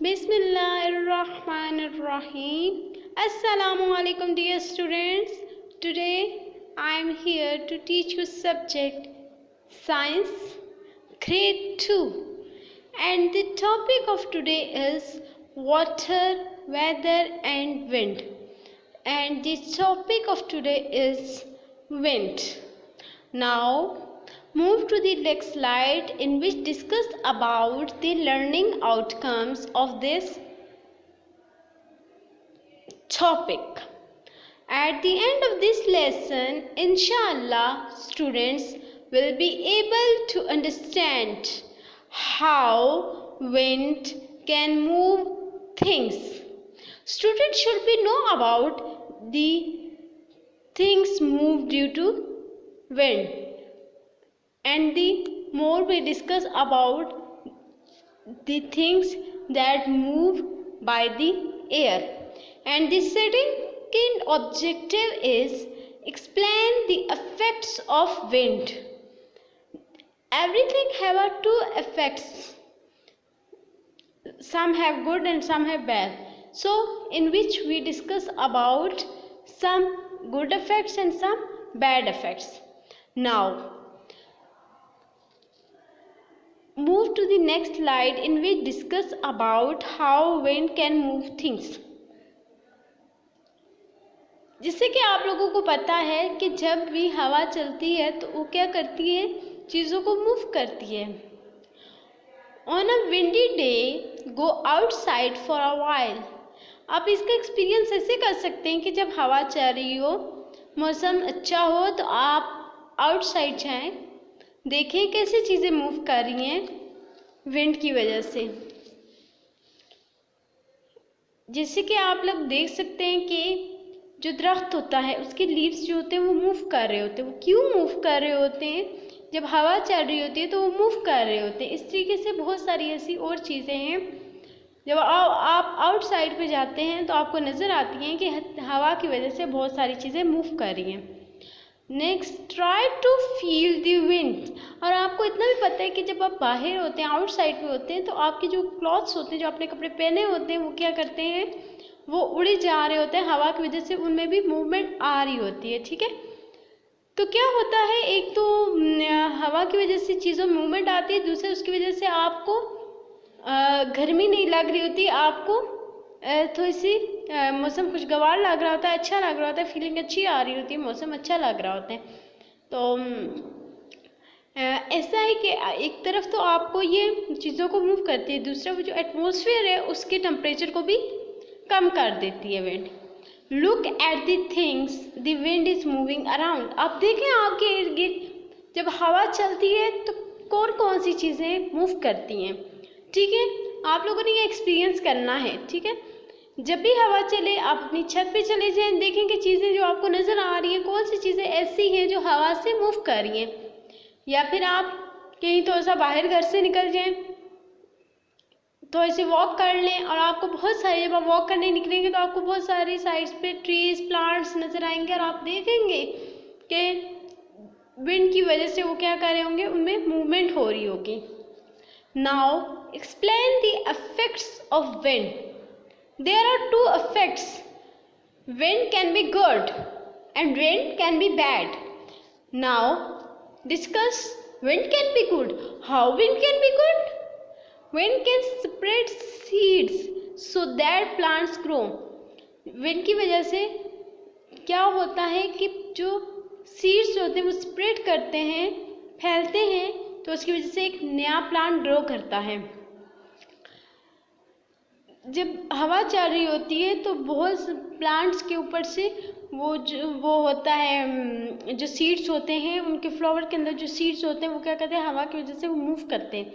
Bismillahirrahmanirrahim. Assalamu alaikum dear students. Today I am here to teach you subject Science Grade 2 and the topic of today is water, weather and wind. And the topic of today is wind. Now move to the next slide in which discuss about the learning outcomes of this topic. At the end of this lesson, inshallah, students will be able to understand how wind can move things. Students should be know about the things move due to wind. And the more we discuss about the things that move by the air. And the second objective is explain the effects of wind. Everything have two effects. Some have good and some have bad. So in which we discuss about some good effects and some bad effects. Now move to the next slide in which discuss about how wind can move things. जिससे कि आप लोगों को पता है कि जब भी हवा चलती है तो वो क्या करती है, चीज़ों को मूव करती है. On a windy day, go outside for a while. आप इसका एक्सपीरियंस ऐसे कर सकते हैं कि जब हवा चल रही हो, मौसम अच्छा हो तो आप आउटसाइड जाएं, देखें कैसे चीज़ें मूव कर रही हैं विंड की वजह से. जैसे कि आप लोग देख सकते हैं कि जो दरख्त होता है उसके लीव्स जो होते हैं वो मूव कर रहे होते हैं. वो क्यों मूव कर रहे होते हैं? जब हवा चल रही होती है तो वो मूव कर रहे होते हैं. इस तरीके से बहुत सारी ऐसी और चीज़ें हैं. जब आप आउटसाइड पे जाते हैं तो आपको नज़र आती हैं कि हवा की वजह से बहुत सारी चीज़ें मूव कर रही हैं. Next, try to feel the wind. और आपको इतना भी पता है कि जब आप बाहर होते हैं, आउटसाइड पे होते हैं, तो आपके जो क्लॉथ्स होते हैं, जो आपने कपड़े पहने होते हैं, वो क्या करते हैं, वो उड़े जा रहे होते हैं हवा की वजह से, उनमें भी मूवमेंट आ रही होती है. ठीक है, तो क्या होता है, एक तो हवा की वजह से चीज़ों में मूवमेंट आती है, दूसरे उसकी वजह से आपको गर्मी नहीं लग रही होती, आपको थोड़ी सी मौसम खुशगवार लग रहा होता है, अच्छा लग रहा होता है, फीलिंग अच्छी आ रही होती है, मौसम अच्छा लग रहा होता है. तो ऐसा है कि एक तरफ तो आपको ये चीज़ों को मूव करती है, दूसरा वो जो एटमॉस्फेयर है उसके टेम्परेचर को भी कम कर देती है wind. Look at the things the wind is moving around. आप देखें आपके इर्द गिर्द जब हवा चलती है तो कौन कौन सी चीज़ें मूव करती हैं. ठीक है, आप लोगों ने ये एक्सपीरियंस करना है. ठीक है, जब भी हवा चले आप अपनी छत पे चले जाएं, देखें कि चीज़ें जो आपको नज़र आ रही हैं कौन सी चीज़ें ऐसी हैं जो हवा से मूव कर रही हैं. या फिर आप कहीं थोड़ा सा बाहर घर से निकल जाएं, थोड़ी सी वॉक कर लें, और आपको बहुत सारे, जब आप वॉक करने निकलेंगे तो आपको बहुत सारी साइड्स पे ट्रीज प्लांट्स नज़र आएंगे, और आप देखेंगे कि विंड की वजह से वो क्या कर रहे होंगे, उनमें मूवमेंट हो रही होगी. Now explain the effects of wind. There are two effects. Wind can be good and wind can be bad. Now discuss wind can be good. How wind can be good? Wind can spread seeds so that plants grow. Wind की वजह से क्या होता है कि जो seeds होते हैं वो स्प्रेड करते हैं, फैलते हैं, तो उसकी वजह से एक नया प्लांट ग्रो करता है. जब हवा चल रही होती है तो बहुत प्लांट्स के ऊपर से वो होता है, जो सीड्स होते हैं उनके फ्लावर के अंदर जो सीड्स होते हैं वो क्या करते हैं, हवा की वजह से वो मूव करते हैं.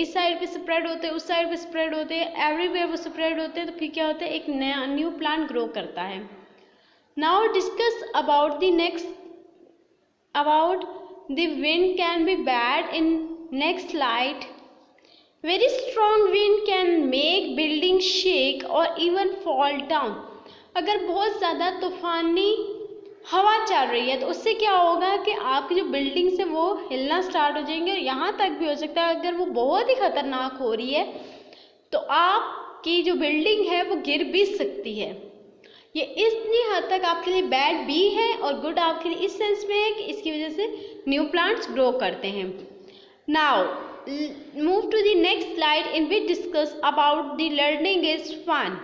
इस साइड पे स्प्रेड होते हैं, उस साइड पे स्प्रेड होते हैं, एवरीवेयर वो स्प्रेड होते हैं, तो फिर क्या होता है, एक नया न्यू प्लांट ग्रो करता है. Now discuss about the next, about the wind can be bad in next slide. Very strong wind can make buildings shake or even fall down. अगर बहुत ज़्यादा तूफानी हवा चल रही है तो उससे क्या होगा कि आपकी जो बिल्डिंग्स है वो हिलना स्टार्ट हो जाएंगे, और यहाँ तक भी हो सकता है अगर वो बहुत ही ख़तरनाक हो रही है तो आपकी जो बिल्डिंग है वो गिर भी सकती है। ये इतनी हद तक आपके लिए बैड भी है और गुड आपके लिए इस सेंस में है कि इसकी वजह से न्यू प्लांट्स ग्रो करते हैं। Now move to the next slide in which discuss about the learning is fun.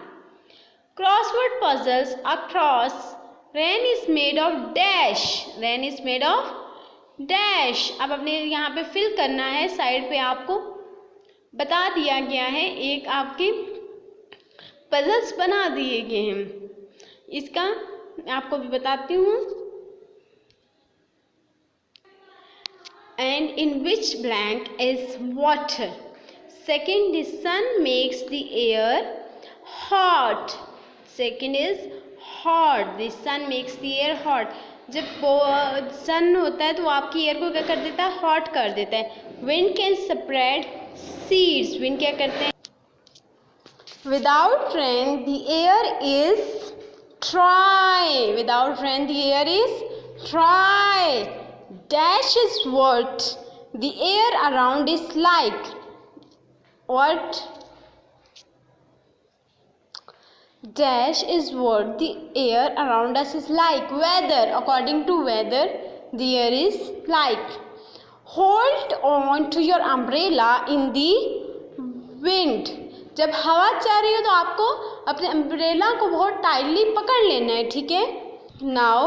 Crossword puzzles across rain is made of dash, rain is made of dash. अब अपने यहाँ पे फिल करना है, side पे आपको बता दिया गया है, एक आपके पजल्स बना दिए गए हैं। इसका आपको भी बताती हूँ। And in which blank is water. Second, the sun makes the air hot. Second is hot, the sun makes the air hot. जब सन होता है तो वो आपकी एयर को क्या कर देता है, हॉट कर देता है। Wind can spread seeds, wind क्या करते हैं, without rain the air is dry, without rain the air is dry. Dash is what the air around is like, what dash is what the air around us is like. Weather, according to weather the air is like. Hold on to your umbrella in the wind. जब हवा चल रही हो तो आपको अपने umbrella को बहुत टाइटली पकड़ लेना है, ठीक है। Now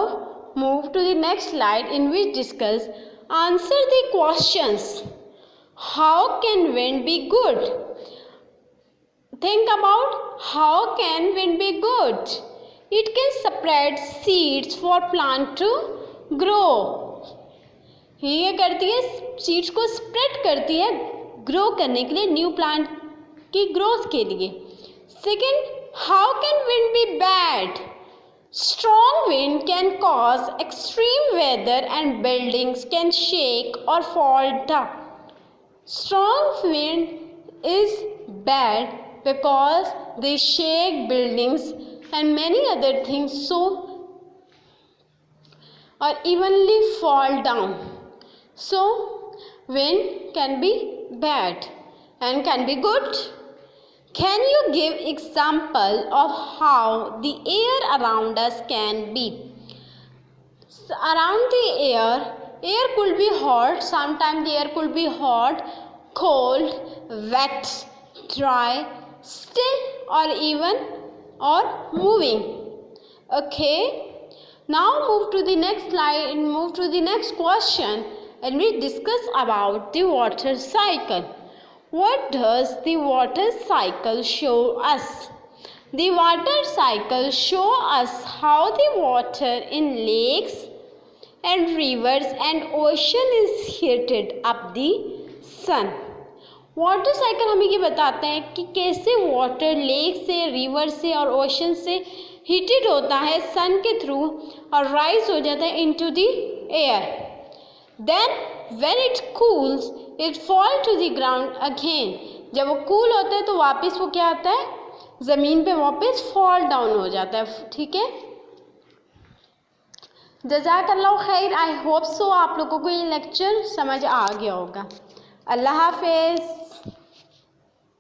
move to the next slide in which discuss answer the questions. How can wind be good? Think about how can wind be good? It can spread seeds for plant to grow. ये करती है, seeds को spread करती है grow करने के लिए, new plant की ग्रोथ के लिए। Second, how can wind be bad? Strong wind can cause extreme weather and buildings can shake or fall down. Strong wind is bad because they shake buildings and many other things, so or evenly fall down. So wind can be bad and can be good. Can you give example of how the air around us can be? Around the air could be hot, sometimes the air could be hot, cold, wet, dry, still or even or moving. Okay, now move to the next slide and move to the next question and we discuss about the water cycle. What does the water cycle show us? The water cycle show us how the water in lakes and rivers and ocean is heated up the sun. Water cycle हमें ये बताते हैं कि कैसे water lake से, river से और ocean से हीटेड होता है सन के थ्रू और राइज हो जाता है into the air. Then when it cools it fall to the ground again. जब वो कूल होता है तो वापस वो क्या आता है, ज़मीन पे वापस फॉल डाउन हो जाता है. ठीक है, जज़ाकल्लाह खैर. आई होप सो आप लोगों को ये लेक्चर समझ आ गया होगा. अल्लाह हाफिज़.